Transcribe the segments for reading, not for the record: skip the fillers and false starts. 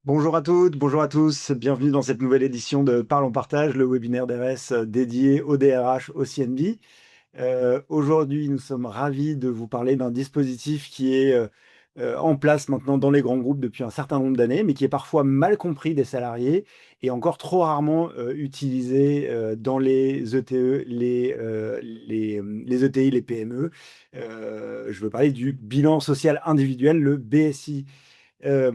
Bonjour à toutes, bonjour à tous, bienvenue dans cette nouvelle édition de Parlons Partage, le webinaire d'RS dédié au DRH, au CNB. Aujourd'hui, nous sommes ravis de vous parler d'un dispositif qui est en place maintenant dans les grands groupes depuis un certain nombre d'années, mais qui est parfois mal compris des salariés et encore trop rarement utilisé dans les ETE, les ETI, les PME. Je veux parler du bilan social individuel, le BSI. Euh,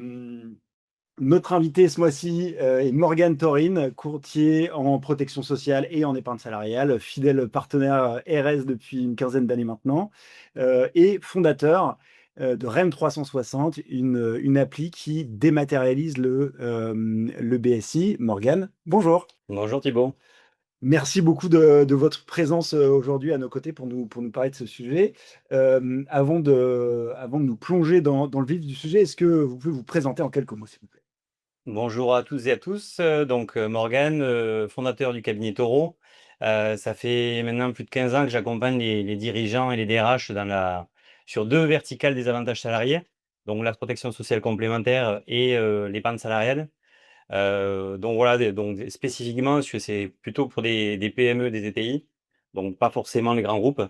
Notre invité ce mois-ci est Morgane Torin, courtier en protection sociale et en épargne salariale, fidèle partenaire RS depuis une quinzaine d'années maintenant, et fondateur de REM 360, une appli qui dématérialise le BSI. Morgane, bonjour. Bonjour Thibault. Merci beaucoup de votre présence aujourd'hui à nos côtés pour nous parler de ce sujet. Avant de nous plonger dans le vif du sujet, est-ce que vous pouvez vous présenter en quelques mots, s'il vous plaît? Bonjour à tous et à tous. Morgane, fondateur du cabinet Taureau. Ça fait maintenant plus de 15 ans que j'accompagne les dirigeants et les DRH sur deux verticales des avantages salariés, donc la protection sociale complémentaire et l'épargne salariale. Donc voilà, spécifiquement, parce que c'est plutôt pour des PME, des ETI, donc pas forcément les grands groupes.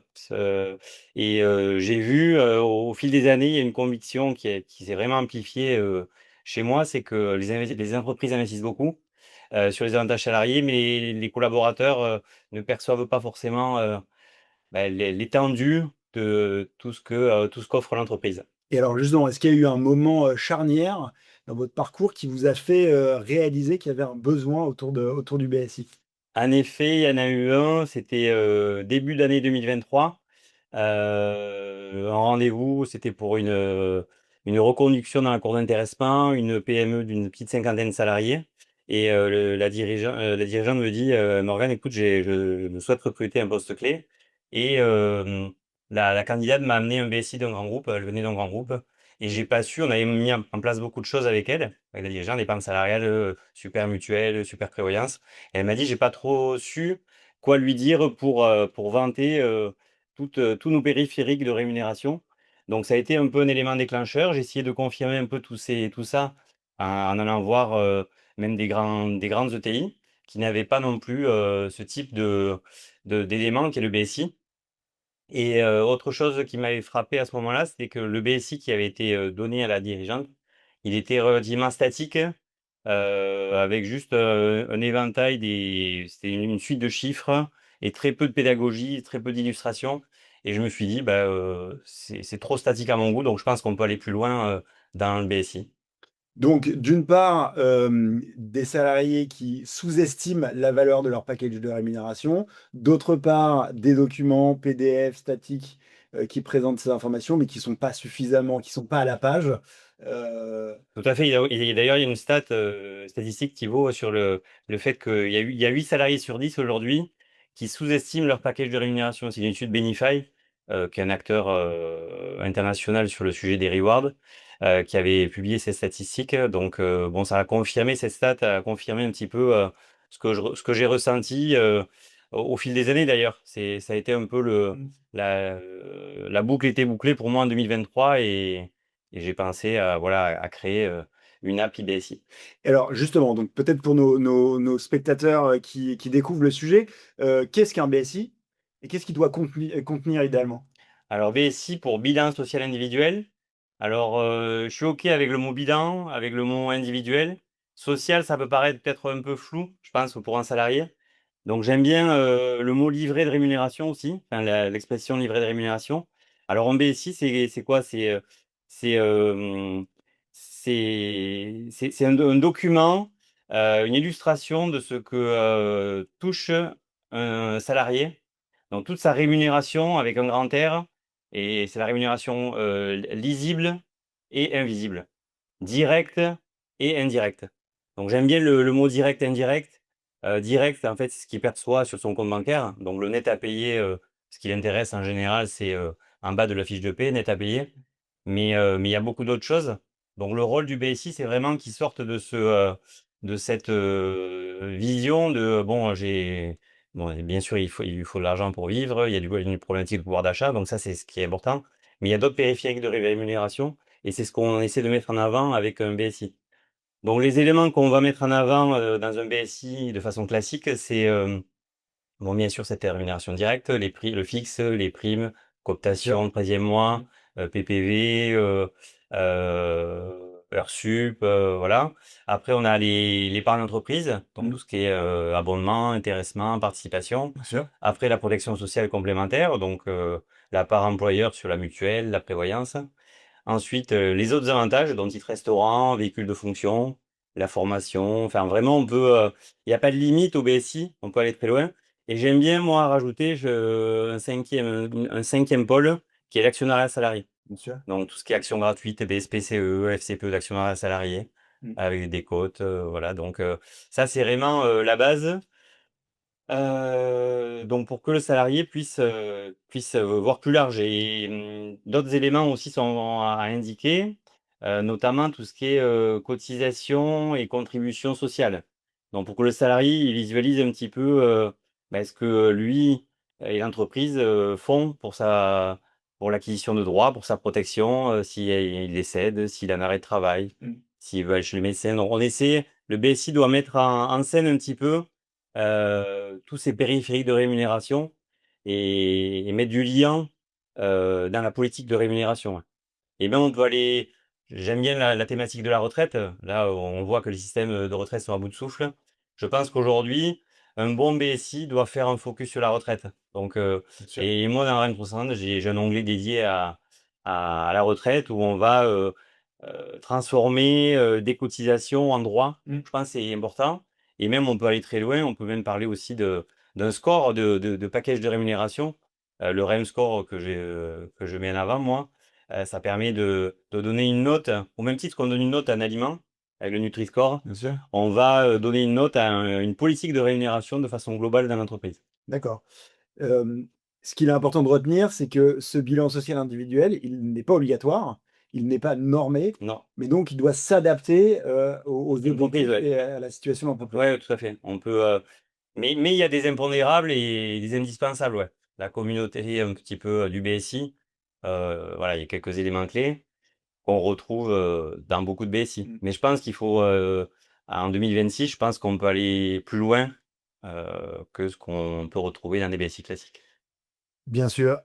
J'ai vu au fil des années, il y a une conviction qui s'est vraiment amplifiée chez moi, c'est que les entreprises investissent beaucoup sur les avantages salariés, mais les collaborateurs ne perçoivent pas forcément l'étendue de tout ce qu'offre l'entreprise. Et alors justement, est-ce qu'il y a eu un moment, charnière dans votre parcours qui vous a fait, réaliser qu'il y avait un besoin autour du BSI? En effet, il y en a eu un, c'était début d'année 2023. Un rendez-vous, c'était pour une reconduction dans la cour d'intéressement, une PME d'une petite cinquantaine de salariés. Et la dirigeante me dit, Morgane, écoute, je souhaite recruter un poste clé. Et la candidate m'a amené un BSI d'un grand groupe, elle venait d'un grand groupe. Et j'ai pas su, on avait mis en place beaucoup de choses avec elle, avec la dirigeante, l'épargne salariale, super mutuelle, super prévoyance. Et elle m'a dit, j'ai pas trop su quoi lui dire pour vanter tous nos périphériques de rémunération. Donc ça a été un peu un élément déclencheur. J'ai essayé de confirmer un peu tout ça en allant voir même des grandes ETI qui n'avaient pas non plus ce type d'élément qui est le BSI. Et autre chose qui m'avait frappé à ce moment-là, c'était que le BSI qui avait été donné à la dirigeante, il était relativement statique, avec juste un éventail c'était une suite de chiffres et très peu de pédagogie, très peu d'illustration. Et je me suis dit, bah, c'est trop statique à mon goût, donc je pense qu'on peut aller plus loin dans le BSI. Donc d'une part, des salariés qui sous-estiment la valeur de leur package de rémunération, d'autre part, des documents PDF statiques, qui présentent ces informations, mais qui sont pas suffisamment qui sont pas à la page. Heu Tout à fait. D'ailleurs, il y a une statistique qui vaut sur le fait il y a 8 salariés sur 10 aujourd'hui qui sous-estiment leur package de rémunération. C'est une étude Benify, qui est un acteur international sur le sujet des rewards, qui avait publié ces statistiques. Donc, bon, ça a confirmé, cette stat a confirmé un petit peu ce que j'ai ressenti au fil des années d'ailleurs. Ça a été un peu la boucle était bouclée pour moi en 2023 et j'ai pensé à créer une appli BSI. Et alors justement, donc peut-être pour nos spectateurs, qui découvrent le sujet, qu'est-ce qu'un BSI? Et qu'est-ce qu'il doit contenir idéalement? Alors BSI pour bilan social individuel. Alors je suis OK avec le mot bilan, avec le mot individuel. Social, ça peut paraître peut-être un peu flou, je pense, pour un salarié. Donc j'aime bien le mot livret de rémunération aussi, enfin l'expression livret de rémunération. Alors en BSI, c'est quoi? C'est c'est un document, une illustration de ce que touche un salarié, donc toute sa rémunération avec un grand R, et c'est la rémunération lisible et invisible, directe et indirecte. Donc j'aime bien le mot direct et indirect. Direct, en fait, c'est ce qu'il perçoit sur son compte bancaire. Donc le net à payer, ce qui l'intéresse en général, c'est en bas de la fiche de paie, net à payer. Mais il y a beaucoup d'autres choses. Donc le rôle du BSI, c'est vraiment qu'il sorte de cette vision de bon, bon, bien sûr, il lui faut de l'argent pour vivre, il y a une problématique de pouvoir d'achat, donc ça, c'est ce qui est important. Mais il y a d'autres périphériques de rémunération et c'est ce qu'on essaie de mettre en avant avec un BSI. Donc les éléments qu'on va mettre en avant, dans un BSI de façon classique, c'est, bon, bien sûr, c'était rémunération directe, les prix, le fixe, les primes, Bien sûr. cooptation, 13e mois, PPV, heures sup, voilà. Après, on a l'épargne entreprise, donc Mmh. tout ce qui est abondement, intéressement, participation. Bien sûr. Après, la protection sociale complémentaire, donc la part employeur sur la mutuelle, la prévoyance. Ensuite, les autres avantages, dont titre restaurant, véhicule de fonction, la formation, enfin vraiment on peut, il y a pas de limite au BSI, on peut aller très loin et j'aime bien moi rajouter un 5e pôle qui est l'actionnariat salarié. Bien sûr. Donc tout ce qui est actions gratuites, BSPCE, FCPE d'actionnariat salarié Mmh. avec des cotes, voilà donc ça c'est vraiment, la base. Donc pour que le salarié puisse voir plus large et d'autres éléments aussi sont à indiquer, notamment tout ce qui est, cotisation et contribution sociale. Donc pour que le salarié, il visualise un petit peu, ce que lui et l'entreprise, font pour l'acquisition de droits, pour sa protection, si il décède, s'il a un arrêt de travail, Mmh. s'il veut aller chez le médecin. Donc on essaie le BSI doit mettre en scène un petit peu tous ces périphériques de rémunération et mettre du lien, dans la politique de rémunération, ouais. Et même on peut aller j'aime bien la thématique de la retraite, là, on voit que les systèmes, de retraite sont à bout de souffle. Je pense qu'aujourd'hui, un bon BSI doit faire un focus sur la retraite. Donc Bien sûr. et moi dans Rennes 360, j'ai un onglet dédié à la retraite où on va, transformer, des cotisations en droits. Mmh. Je pense que c'est important et même on peut aller très loin, on peut même parler aussi d'un score de package de rémunération, le REM score que je mets en avant moi. Ça permet de donner une note, au même titre qu'on donne une note à un aliment, avec le Nutri-Score, Bien sûr. on va, donner une note à une politique de rémunération de façon globale dans l'entreprise. D'accord. Hem, Ce qu'il est important de retenir, c'est que ce bilan social individuel, il n'est pas obligatoire, il n'est pas normé, Non, mais donc il doit s'adapter, aux entreprise, objectifs ouais. et à la situation de l'entreprise. Ouais, tout à fait. On peut, mais il y a des impondérables et des indispensables, ouais. La communauté un petit peu, du BSI, voilà, il y a quelques éléments clés qu'on retrouve, dans beaucoup de BSI. Mmh. Mais je pense qu'il faut, en 2026, je pense qu'on peut aller plus loin, que ce qu'on peut retrouver dans des BSI classiques. Bien sûr,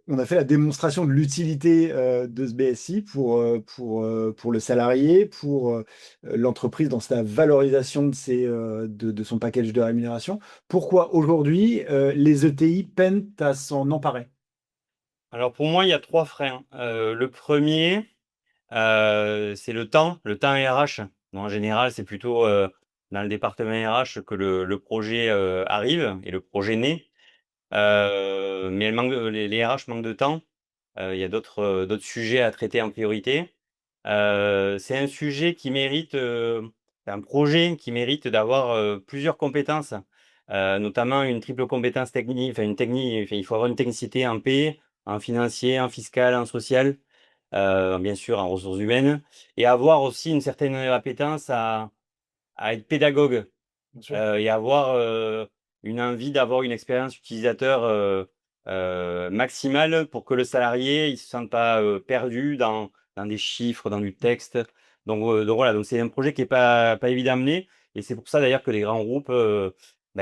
on a fait la démonstration de l'utilité, de ce BSI pour le salarié, l'entreprise dans sa valorisation de son package de rémunération. Pourquoi aujourd'hui, les ETI peinent à s'en emparer? Alors pour moi, il y a 3 freins. Le premier, c'est le temps RH. Bon, en général, c'est plutôt, dans le département RH que le projet, arrive et le projet naît. Mais les RH manquent de temps. Il y a d'autres sujets à traiter en priorité. C'est un sujet qui mérite, c'est un projet qui mérite d'avoir, plusieurs compétences, notamment une triple compétence technique, enfin, il faut avoir une technicité en P, en financier, en fiscal, en social, bien sûr en ressources humaines et avoir aussi une certaine appétence à être pédagogue. Bien sûr. Et avoir, une envie d'avoir une expérience utilisateur, maximale pour que le salarié, il se sente pas, perdu dans des chiffres, dans du texte. Donc voilà, donc c'est un projet qui est pas évident à mener et c'est pour ça d'ailleurs que les grands groupes,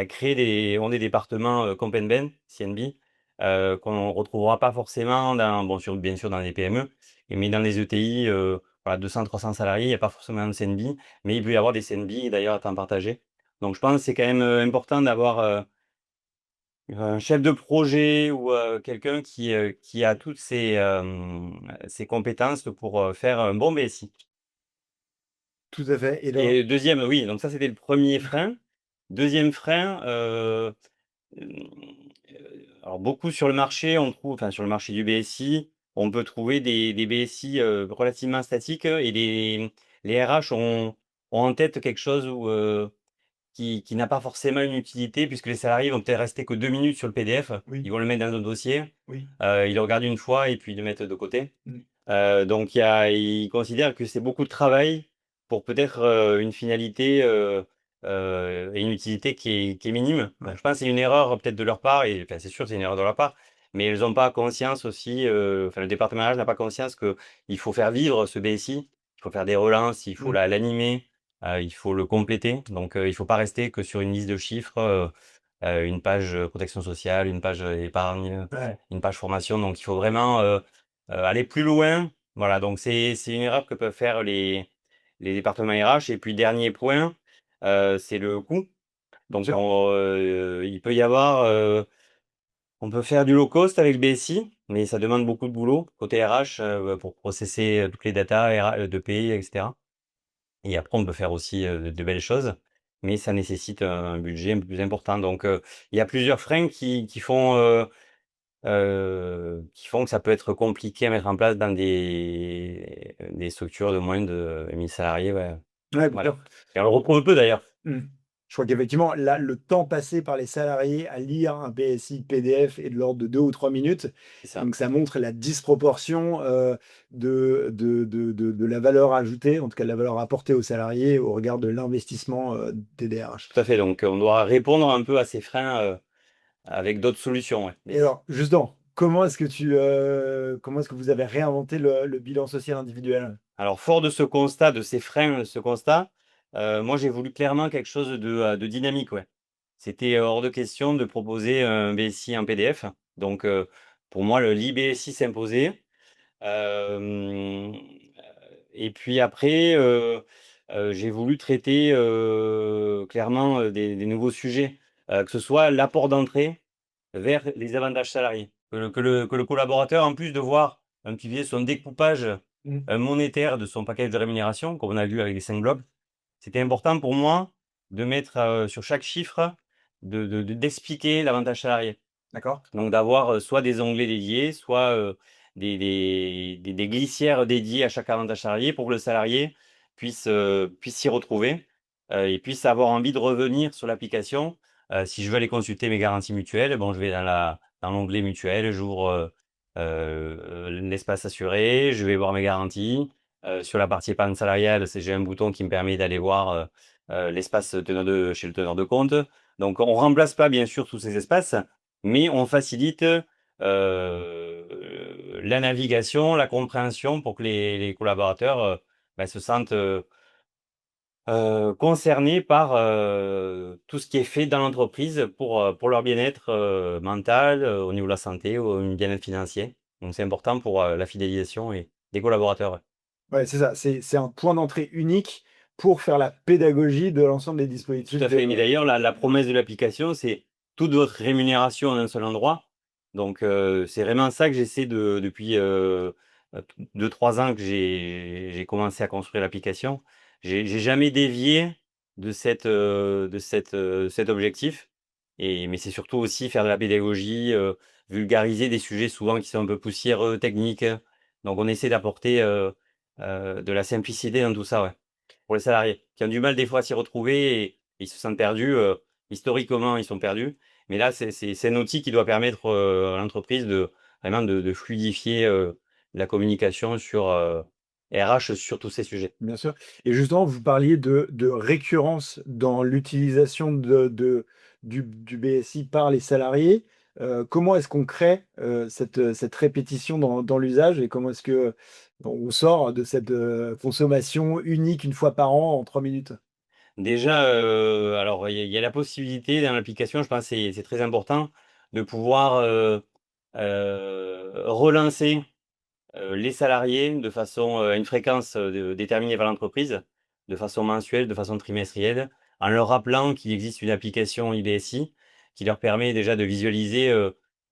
créent des départements, Comp and Ben, CNB, qu'on retrouvera pas forcément bien sûr dans les PME, mais dans les ETI, voilà 200-300 salariés, il y a pas forcément de CNB, mais il peut y avoir des CNB d'ailleurs à temps partagé. Donc je pense que c'est quand même, important d'avoir, un chef de projet ou, quelqu'un qui a toutes ces compétences pour, faire un bon BSI. Tout à fait et dans Et deuxième, oui, donc ça c'était le premier frein. Deuxième frein, alors beaucoup sur le marché, on trouve enfin sur le marché du BSI, on peut trouver des BSI, relativement statiques et les RH ont en tête quelque chose où, qui n'a pas forcément une utilité puisque les salariés vont peut-être rester que 2 minutes sur le PDF. oui, Ils vont le mettre dans un dossier, oui. ils le regardent une fois et puis ils le mettent de côté. Mmh. Donc ils considèrent que c'est beaucoup de travail pour peut-être, une finalité, et une utilité qui est minime. Ouais. Je pense que c'est une erreur peut-être de leur part et enfin c'est sûr, c'est une erreur de leur part, mais ils ont pas conscience aussi, enfin le département RH n'a pas conscience qu'il faut faire vivre ce BSI, faut faire des relances, il faut Mmh. l'animer, il faut le compléter. Donc, il faut pas rester que sur une liste de chiffres, une page, protection sociale, une page, épargne, Ouais. une page formation. Donc il faut vraiment, aller plus loin. Voilà, donc c'est une erreur que peuvent faire les départements RH. Et puis dernier point, c'est le coût. Bien Donc sûr. il peut y avoir, on peut faire du low cost avec le BSI, mais ça demande beaucoup de boulot côté RH, pour processer, toutes les datas de pays et cetera. Et après on peut faire aussi, de belles choses, mais ça nécessite un budget un peu plus important. Donc il y a plusieurs freins qui font que ça peut être compliqué à mettre en place dans des structures de moins de 1 000 salariés, ouais. Ouais, bien Voilà. sûr. Et on le retrouve peu d'ailleurs. Mmh. Je crois qu'effectivement, là, le temps passé par les salariés à lire un PSI PDF est de l'ordre de 2 ou 3 minutes. C'est Et ça. donc ça montre la disproportion, de la valeur ajoutée, en tout cas de la valeur apportée aux salariés au regard de l'investissement, des DRH. Tout à fait, donc on doit répondre un peu à ces freins, avec d'autres solutions, ouais, Et mais alors, justement, comment est-ce que vous avez réinventé le bilan social individuel? alors fort de ce constat, de ces freins, de ce constat, moi j'ai voulu clairement quelque chose de dynamique, ouais. C'était hors de question de proposer un BSI en PDF. Donc pour moi le l'IBSI s'imposait. Hem, et puis après, j'ai voulu traiter, clairement, des nouveaux sujets, que ce soit l'apport d'entrée vers les avantages salariés. Que le collaborateur, en plus de voir un petit peu son découpage, Mmh. monétaire de son package de rémunération, comme on a vu avec les 5 blocs, c'était important pour moi de mettre, sur chaque chiffre, d'expliquer l'avantage salarié. D'accord. Donc d'avoir, soit des onglets dédiés, soit, des glissières dédiées à chaque avantage salarié pour que le salarié puisse s'y retrouver, et puisse avoir envie de revenir sur l'application. Si je veux aller consulter mes garanties mutuelles, bon, je vais dans l'onglet mutuelle, j'ouvre, l'espace assuré, je vais voir mes garanties. Sur la partie épargne salariale, j'ai un bouton qui me permet d'aller voir, l'espace teneur de chez le teneur de compte. Donc on remplace pas bien sûr tous ces espaces, mais on facilite, la navigation, la compréhension pour que les collaborateurs, se sentent, concernés par, tout ce qui est fait dans l'entreprise pour leur bien-être, mental, au niveau de la santé ou un bien-être financier. Donc c'est important pour, la fidélisation et des collaborateurs, ouais. Ouais, c'est ça, c'est un point d'entrée unique pour faire la pédagogie de l'ensemble des Tout dispositifs à fait. Et de d'ailleurs, la promesse de l'application, c'est toute votre rémunération en un seul endroit. Donc, c'est vraiment ça que j'essaie depuis, 2-3 ans que j'ai commencé à construire l'application. J'ai jamais dévié de cet objectif. Mais c'est surtout aussi faire de la pédagogie, vulgariser des sujets souvent qui sont un peu poussiéreux, techniques. Donc on essaie d'apporter, de la simplicité dans tout ça, ouais. Pour les salariés, qui ont du mal des fois à s'y retrouver et ils se sentent perdus, historiquement, ils sont perdus. Mais là, c'est un outil qui doit permettre, à l'entreprise de vraiment de fluidifier, la communication sur, RH sur tous ces sujets. bien sûr. Et justement, vous parliez de récurrence dans l'utilisation du BSI par les salariés. Comment est-ce qu'on crée, cette répétition dans l'usage et comment est-ce que on sort de cette, consommation unique une fois par an en 3 minutes? Déjà, alors il y a la possibilité dans l'application, je pense que c'est très important, de pouvoir, relancer les salariés de façon, à une fréquence, déterminée par l'entreprise, de façon mensuelle, de façon trimestrielle, en leur rappelant qu'il existe une application IBSI qui leur permet déjà de visualiser,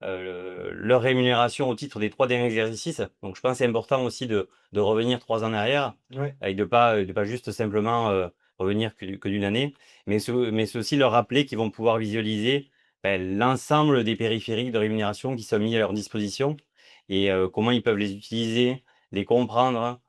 leur rémunération au titre des 3 derniers exercices. Donc je pense que c'est important aussi de revenir 3 ans en arrière Ouais, et de pas juste simplement, revenir que d'une année, mais c'est aussi leur rappeler qu'ils vont pouvoir visualiser, l'ensemble des périphériques de rémunération qui sont mis à leur disposition et comment ils peuvent les utiliser, les comprendre,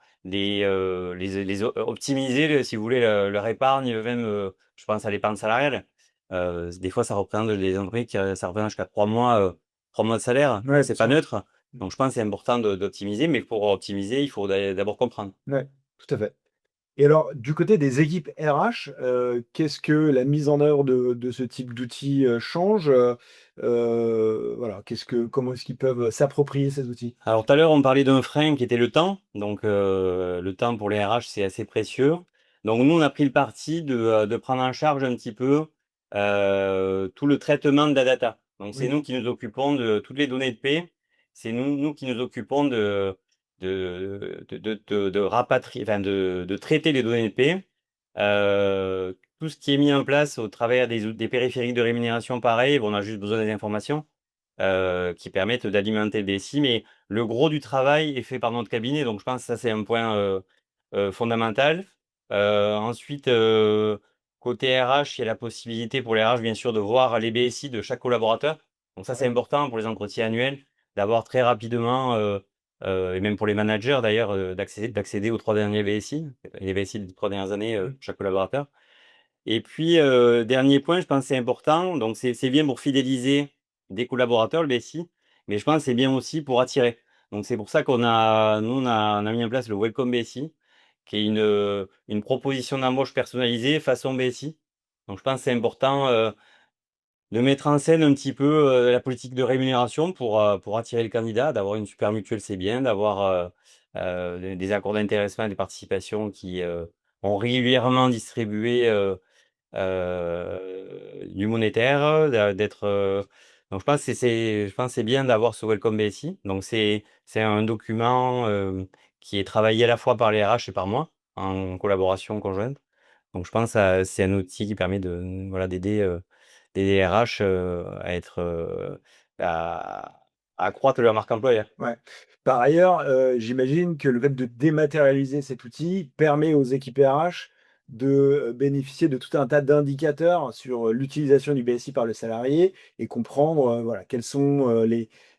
optimiser, si vous voulez, leur épargne, même, je pense à l'épargne salariale. Des fois, ça représente des entreprises ça représente jusqu'à 3 mois, 3 mois de salaire. ouais, bien C'est pas sûr. neutre. Donc je pense que c'est important d'optimiser, mais pour optimiser, il faut d'abord comprendre. Ouais, tout à fait. Et alors, du côté des équipes RH, qu'est-ce que la mise en œuvre de ce type d'outils, change? Voilà, comment est-ce qu'ils peuvent s'approprier ces outils? Alors tout à l'heure, on parlait d'un frein qui était le temps. Donc le temps pour les RH, c'est assez précieux. Donc nous, on a pris le parti de prendre en charge un petit peu tout le traitement de la data. Donc c'est Oui, nous qui nous occupons de toutes les données de paie. C'est nous qui nous occupons de rapatrier, enfin de traiter les données de paie. Tout ce qui est mis en place au travers des périphériques de rémunération, pareil, bon, on a juste besoin des informations qui permettent d'alimenter le BSI. Mais le gros du travail est fait par notre cabinet, donc je pense que ça, c'est un point fondamental. Ensuite, côté RH, il y a la possibilité pour les RH, bien sûr, de voir les BSI de chaque collaborateur. Donc ça, c'est ouais. important pour les entretiens annuels, d'avoir très rapidement, et même pour les managers d'ailleurs, d'accéder aux 3 derniers BSI, les BSI des 3 dernières années, Mmh. chaque collaborateur. Et puis, dernier point, je pense que c'est important, donc c'est bien pour fidéliser des collaborateurs, le BSI, mais je pense que c'est bien aussi pour attirer. Donc c'est pour ça qu'on a mis en place le Welcome BSI, qui est une proposition d'embauche personnalisée façon BSI. Donc je pense que c'est important, de mettre en scène un petit peu, la politique de rémunération pour attirer le candidat, d'avoir une super mutuelle, c'est bien, d'avoir, des accords d'intéressement et de participation qui, ont régulièrement distribué, du monétaire, d'être, donc je pense que c'est bien d'avoir ce Welcome BSI. Donc c'est un document, qui est travaillé à la fois par les RH et par moi, en collaboration conjointe. Donc je pense que c'est un outil qui permet de, voilà, d'aider les RH, à être, à accroître leur marque employeur. Ouais. Par ailleurs, j'imagine que le fait de dématérialiser cet outil permet aux équipes RH de, bénéficier de tout un tas d'indicateurs sur, l'utilisation du BSI par le salarié et comprendre, voilà, quels sont,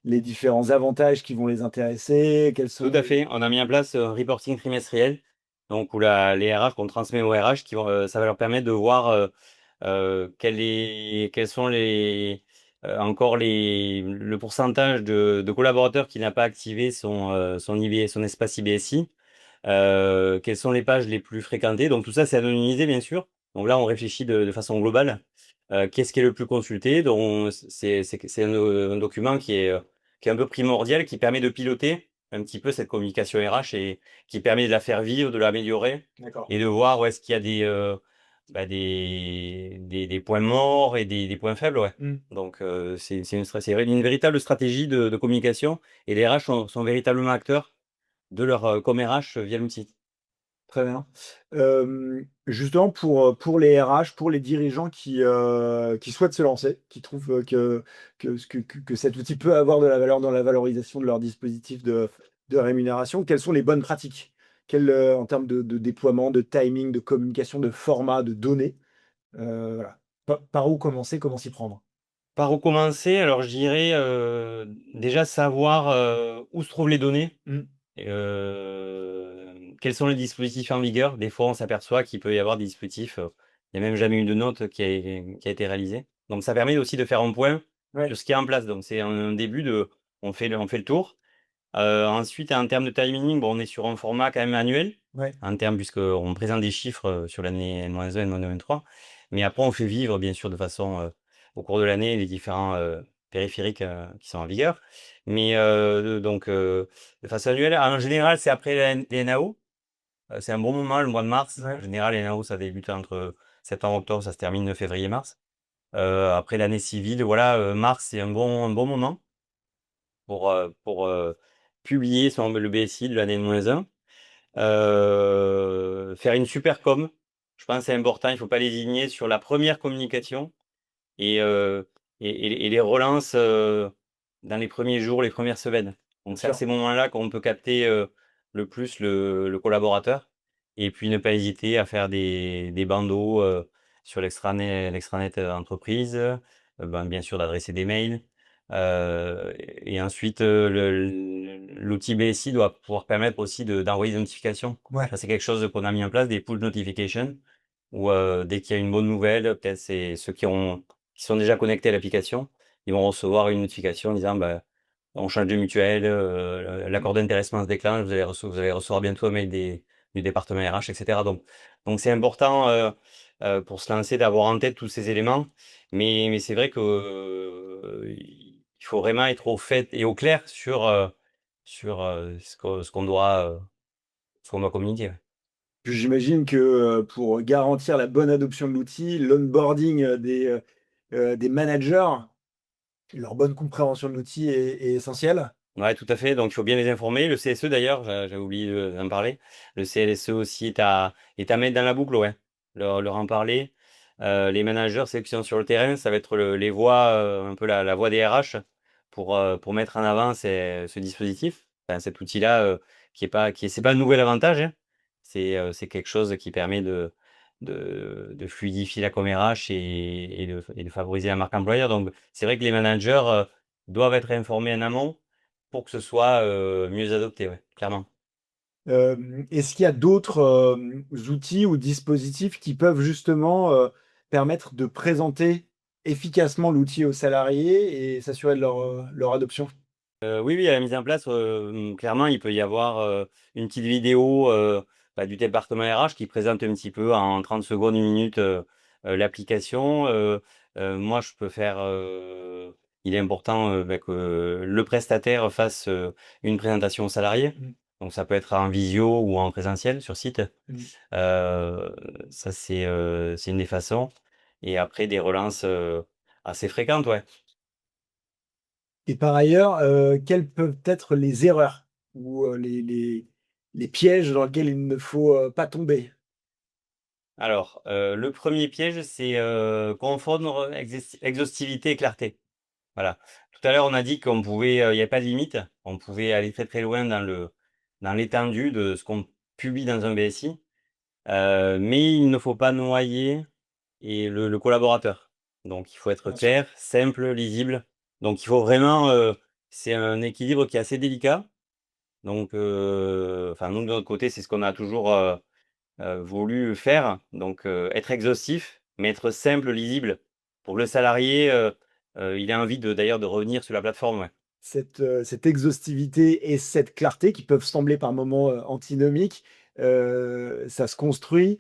les différents avantages qui vont les intéresser, quels Tout sont à les fait. On a mis en place un reporting trimestriel, donc où les RH qu'on transmet aux RH, qui vont, ça va leur permettre de voir quels sont encore le pourcentage de collaborateurs qui n'a pas activé son IB, son espace IBSI. Quelles sont les pages les plus fréquentées? Donc tout ça, c'est anonymisé, bien sûr. Donc là, on réfléchit de façon globale. Qu'est-ce qui est le plus consulté? Donc c'est un document qui est un peu primordial, qui permet de piloter un petit peu cette communication RH et qui permet de la faire vivre, de l'améliorer d'accord. et de voir où est-ce qu'il y a des points morts et des points faibles, ouais. Mmh. Donc c'est une véritable stratégie de communication et les RH sont véritablement acteurs de leur com RH via l'outil. Très bien. Justement pour les RH, pour les dirigeants qui souhaitent se lancer, qui trouvent, que cet outil peut avoir de la valeur dans la valorisation de leur dispositif de rémunération, quelles sont les bonnes pratiques? En termes de déploiement, de timing, de communication, de format, de données, voilà. Par où commencer? Comment s'y prendre? Par où commencer? Alors je dirais, déjà savoir, où se trouvent les données Mmh, et quels sont les dispositifs en vigueur. Des fois, on s'aperçoit qu'il peut y avoir des dispositifs, il n'y a même jamais eu de note qui a été réalisée. Donc ça permet aussi de faire un point ouais, sur ce qui est en place. Donc c'est un début de on fait le tour. Ensuite, en termes de timing, bon, on est sur un format quand même annuel, ouais, en termes puisqu'on présente des chiffres, sur l'année N-1, N-23. Mais après, on fait vivre, bien sûr, de façon, au cours de l'année, les différents, périphériques, qui sont en vigueur. Mais, donc, de façon annuelle, en général, c'est après les NAO. C'est un bon moment, le mois de mars. En ouais, général, les NAO, ça débute entre septembre, octobre, ça se termine février, mars. Après l'année civile, voilà, mars, c'est un bon moment pour publier le BSI de l'année -1. Faire une super com, je pense que c'est important, il ne faut pas lésigner sur la première communication et les relances, dans les premiers jours, les premières semaines. bien Donc c'est à sûr. ces moments-là qu'on peut capter, le plus le collaborateur et puis ne pas hésiter à faire des bandeaux, sur l'extranet, entreprise, ben, bien sûr d'adresser des mails, et ensuite, l'outil BSI doit pouvoir permettre aussi d'envoyer des notifications. Ouais, Ça, c'est quelque chose qu'on a mis en place, des push notifications où, dès qu'il y a une bonne nouvelle, peut-être c'est ceux qui sont déjà connectés à l'application, ils vont recevoir une notification disant, bah, on change de mutuelle, mmh, l'accord d'intéressement se déclenche, vous allez recevoir bientôt un mail du département RH, et cetera. Donc c'est important, pour se lancer d'avoir en tête tous ces éléments. Mais c'est vrai que, il faut vraiment être au fait et au clair sur ce qu'on doit communiquer, ouais. Puis j'imagine que, pour garantir la bonne adoption de l'outil, l'onboarding, des managers, leur bonne compréhension de l'outil est essentielle? Ouais, tout à fait, donc il faut bien les informer. Le CSE d'ailleurs, j'avais oublié, d'en parler. Le CSE aussi est à mettre dans la boucle, ouais. Leur en parler. Les managers, ceux qui sont sur le terrain, ça va être les voix, un peu la voix des RH pour mettre en avant ce dispositif, enfin cet outil-là, qui est c'est pas un nouvel avantage, hein. C'est quelque chose qui permet de fluidifier la com RH et de favoriser la marque employeur. Donc c'est vrai que les managers, doivent être informés en amont pour que ce soit, mieux adopté, ouais, clairement. Est-ce qu'il y a d'autres, outils ou dispositifs qui peuvent justement, permettre de présenter efficacement l'outil aux salariés et s'assurer de leur adoption? Oui, oui, à la mise en place, clairement, il peut y avoir, une petite vidéo, du département RH qui présente un petit peu en 30 secondes, 1 minute, l'application. Moi, je peux faire, il est important, que le prestataire fasse, une présentation aux salariés. Mmh. Donc ça peut être en visio ou en présentiel sur site. Mmh. Heu, Ça c'est une des façons et après des relances, assez fréquentes, ouais. Et par ailleurs, quelles peuvent être les erreurs ou, les pièges dans lesquels il ne faut, pas tomber? Alors, le premier piège, c'est, confondre exhaustivité et clarté. Voilà. Tout à l'heure, on a dit qu'on pouvait, il y avait pas de limite. On pouvait aller très, très loin dans l'étendue de ce qu'on publie dans un BSI, mais il ne faut pas noyer le collaborateur. Donc il faut être Bien sûr. clair, simple, lisible. Donc il faut vraiment, c'est un équilibre qui est assez délicat. Donc, enfin nous de notre côté, c'est ce qu'on a toujours, voulu faire, donc être exhaustif, mais être simple, lisible pour que le salarié, il ait envie d'ailleurs de revenir sur la plateforme, ouais. Cette exhaustivité et cette clarté qui peuvent sembler par moments, antinomiques, ça se construit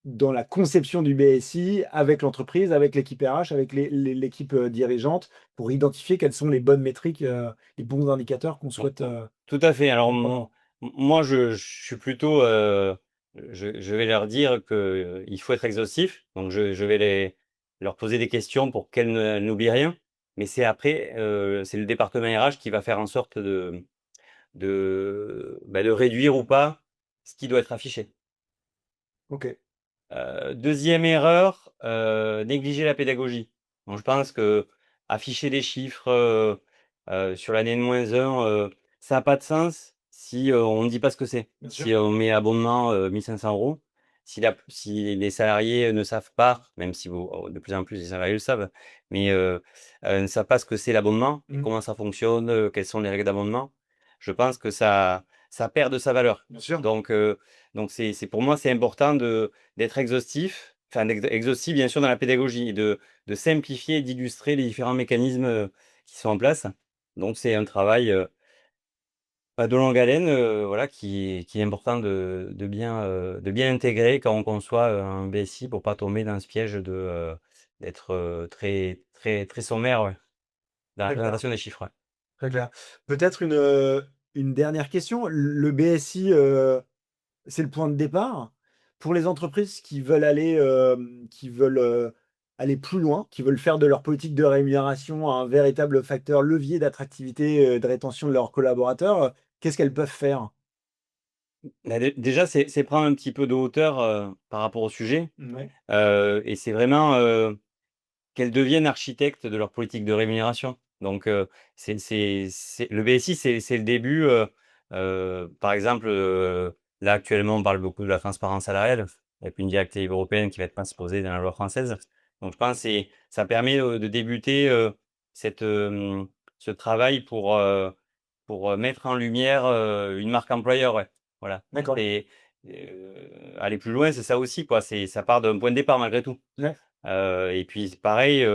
dans la conception du BSI avec l'entreprise, avec l'équipe RH, avec l'équipe, dirigeante pour identifier quelles sont les bonnes métriques, les bons indicateurs qu'on Bon, souhaite, tout à fait. Alors mettre en avant. moi je suis plutôt, je vais leur dire que il faut être exhaustif, donc je vais leur poser des questions pour qu'elles n'oublient rien, mais c'est après, c'est le département RH qui va faire en sorte de réduire ou pas ce qui doit être affiché. OK. 2e erreur, négliger la pédagogie. Donc je pense qu'afficher des chiffres, sur l'année de -1, ça a pas de sens si, on ne dit pas ce que c'est. Bien sûr. Si on met abonnement, 1 500 €, si les salariés ne savent pas, même si de plus en plus les salariés le savent, mais ne savent pas ce que c'est l'abonnement, Mmh. comment ça fonctionne, quelles sont les règles d'abonnement, je pense que ça perd de sa valeur. Bien sûr. Donc c'est pour moi, c'est important d'être exhaustif, enfin exhaustif bien sûr dans la pédagogie et de simplifier et d'illustrer les différents mécanismes, qui sont en place. Donc c'est un travail, de longue haleine, voilà qui est important de bien intégrer quand on conçoit, un BSI pour pas tomber dans ce piège d'être, très très très sommaire, ouais, dans la Très clair, présentation des chiffres, ouais. très clair. Peut-être une dernière question. Le BSI, c'est le point de départ. Pour les entreprises qui veulent aller, qui veulent, aller plus loin, qui veulent faire de leur politique de rémunération un véritable facteur levier d'attractivité, de rétention de leurs collaborateurs, qu'est-ce qu'elles peuvent faire? Bah, déjà, c'est prendre un petit peu de hauteur, par rapport au sujet, Ouais, et c'est vraiment, qu'elles deviennent architectes de leur politique de rémunération. Donc, c'est le BSI, c'est le début, par exemple, là, actuellement, on parle beaucoup de la transparence salariale, avec une directive européenne qui va être transposée dans la loi française. Donc je pense que ça permet, de débuter, cette, ce travail pour mettre en lumière, une marque employeur, ouais. Voilà. d'accord. Et aller plus loin, c'est ça aussi, quoi. Ça part d'un point de départ malgré tout. Ouais, Et puis c'est pareil,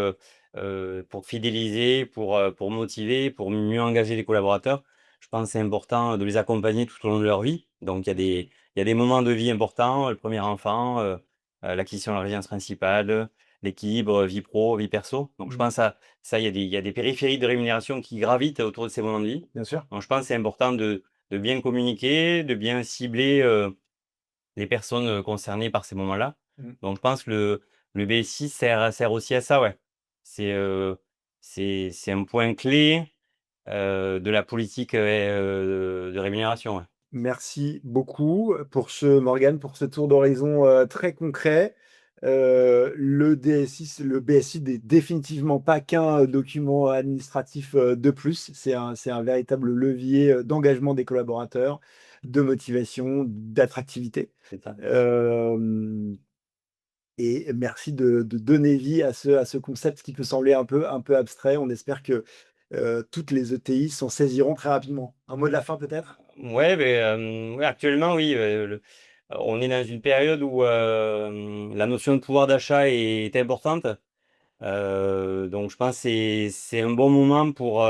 pour fidéliser, pour motiver, pour mieux engager les collaborateurs, je pense que c'est important de les accompagner tout au long de leur vie. Donc il y a il y a des moments de vie importants, le premier enfant, l'acquisition de la résidence principale, l'équilibre vie pro, vie perso. Donc je Mmh. pense à ça, il y a des périphéries de rémunération qui gravitent autour de ces moments de vie. Bien sûr. Donc je pense que c'est important de bien communiquer, de bien cibler, les personnes, concernées par ces moments-là. Mmh. Donc je pense que le BSI sert aussi à ça, ouais. C'est, c'est un point clé, de la politique, de rémunération, ouais. Merci beaucoup pour Morgane, pour ce tour d'horizon, très concret. Le BSI n'est définitivement pas qu'un, document administratif, de plus. C'est un véritable levier, d'engagement des collaborateurs, de motivation, d'attractivité. C'est ça. Hem Et merci de donner vie à ce concept qui peut sembler un peu abstrait. On espère que, toutes les ETI s'en saisiront très rapidement. Un mot de la fin peut-être? Ouais, beh, ouais, actuellement, oui, on est dans une période où, la notion de pouvoir d'achat est importante. Donc je pense que c'est un bon moment pour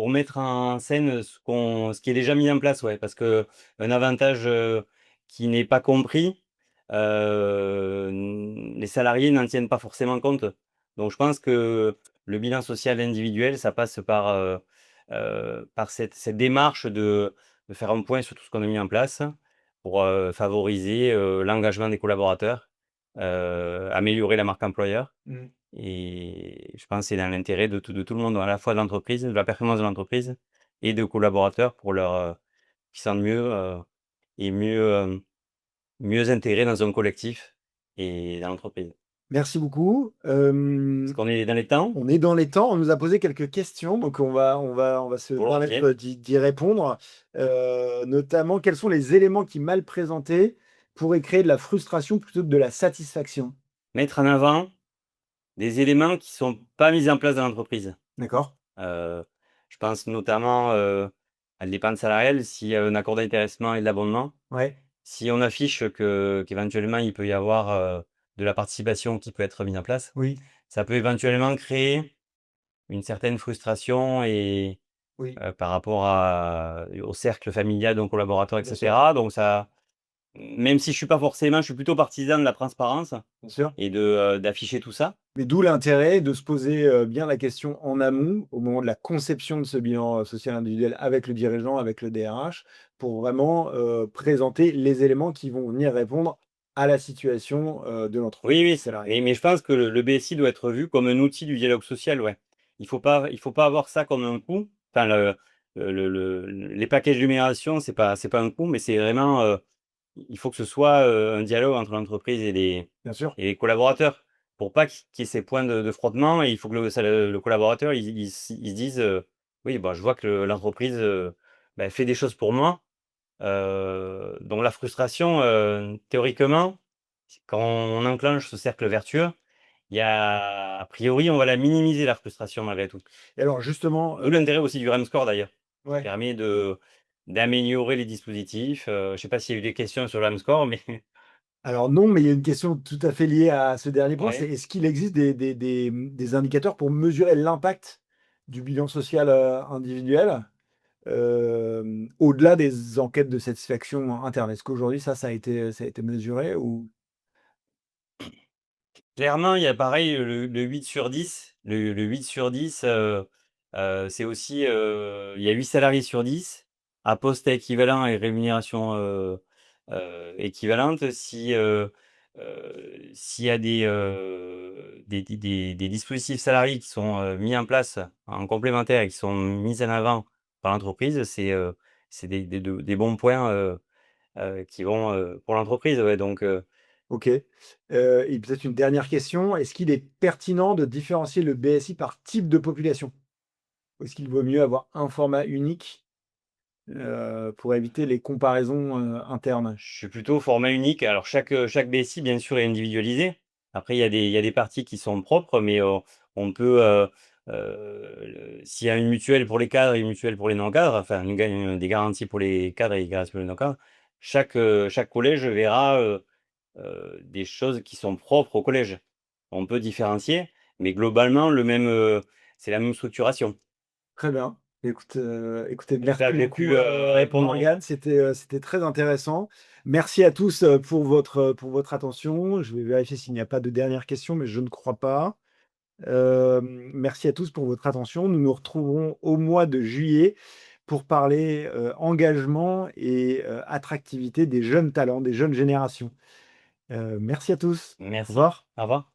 mettre en scène ce qui est déjà mis en place, ouais. Parce qu'un avantage, qui n'est pas compris, les salariés n'en tiennent pas forcément compte. Donc je pense que le bilan social individuel, ça passe par cette démarche de faire un point sur tout ce qu'on a mis en place pour, favoriser, l'engagement des collaborateurs, améliorer la marque employeur. Mmh. Et je pense que c'est dans l'intérêt de tout le monde, à la fois de l'entreprise, de la performance de l'entreprise et de collaborateurs pour qu'ils se sentent mieux, et mieux intégrés dans un collectif et dans l'entreprise. Merci beaucoup. Est-ce qu'on est dans les temps? On est dans les temps. On nous a posé quelques questions, donc on va se Volontiers. permettre d'y répondre. Notamment, quels sont les éléments qui, mal présentés, pourraient créer de la frustration plutôt que de la satisfaction? Mettre en avant des éléments qui sont pas mis en place dans l'entreprise. D'accord. Heu, je pense notamment, à l'épargne salariale, s'il y a un accord d'intéressement et de l'abondement. Ouais. Si on affiche qu'éventuellement il peut y avoir, de la participation qui peut être mise en place, Oui. ça peut éventuellement créer une certaine frustration et Oui. par rapport au cercle familial d'un collaborateur et Bien sûr. cetera. Donc ça, même si je suis plutôt partisan de la transparence Bien sûr. et d'afficher tout ça. Mais d'où l'intérêt de se poser, bien la question en amont, au moment de la conception de ce bilan, social individuel avec le dirigeant, avec le DRH, pour vraiment, présenter les éléments qui vont venir répondre à la situation, de l'entreprise Oui, oui, salariée. mais je pense que le BSI doit être vu comme un outil du dialogue social, ouais. Il faut pas avoir ça comme un coût. Enfin les packages de rémunération, c'est pas un coût, mais c'est vraiment, il faut que ce soit, un dialogue entre l'entreprise Bien sûr. et les collaborateurs pour pas qu'il y ait ces points de frottement et il faut que le collaborateur, il se dise, «Oui, bah, je vois que l'entreprise, bah, fait des choses pour moi». Donc la frustration, théoriquement, quand on enclenche ce cercle vertueux, il y a a priori, on va la minimiser la frustration malgré tout. Et alors justement, D'où l'intérêt aussi du REM score d'ailleurs, qui ouais. permet d'améliorer les dispositifs. Je ne sais pas s'il y a eu des questions sur le REM score, mais Alors non, mais il y a une question tout à fait liée à ce dernier point, c'est ouais. est-ce qu'il existe des indicateurs pour mesurer l'impact du bilan social, individuel, au-delà des enquêtes de satisfaction interne? Est-ce qu'aujourd'hui ça a été mesuré ou? Clairement, il y a pareil, le 8 sur 10. Le 8 sur 10, c'est aussi, il y a 8 salariés sur 10 à poste équivalent et rémunération, équivalente. S'il y a des dispositifs salariés qui sont, mis en place en complémentaire et qui sont mis en avant par l'entreprise, c'est des bons points, qui vont, pour l'entreprise, ouais, donc OK. Et peut-être une dernière question, est-ce qu'il est pertinent de différencier le BSI par type de population? Ou est-ce qu'il vaut mieux avoir un format unique, pour éviter les comparaisons, internes? je suis plutôt format unique. Alors chaque BSI bien sûr est individualisé. Après il y a des parties qui sont propres, mais on peut, s'il y a une mutuelle pour les cadres et une mutuelle pour les non-cadres, enfin des garanties pour les cadres et des garanties pour les non-cadres, chaque collège verra, des choses qui sont propres au collège. On peut différencier, mais globalement c'est la même structuration. Très bien. Écoutez, merci J'espère que j'ai beaucoup, pu répondre. Morgane, c'était très intéressant. Merci à tous pour votre attention. Je vais vérifier s'il n'y a pas de dernière question, mais je ne crois pas. Merci à tous pour votre attention. Nous nous retrouverons au mois de juillet pour parler engagement et attractivité des jeunes talents, des jeunes générations. Merci à tous. Au Merci. revoir. Au revoir.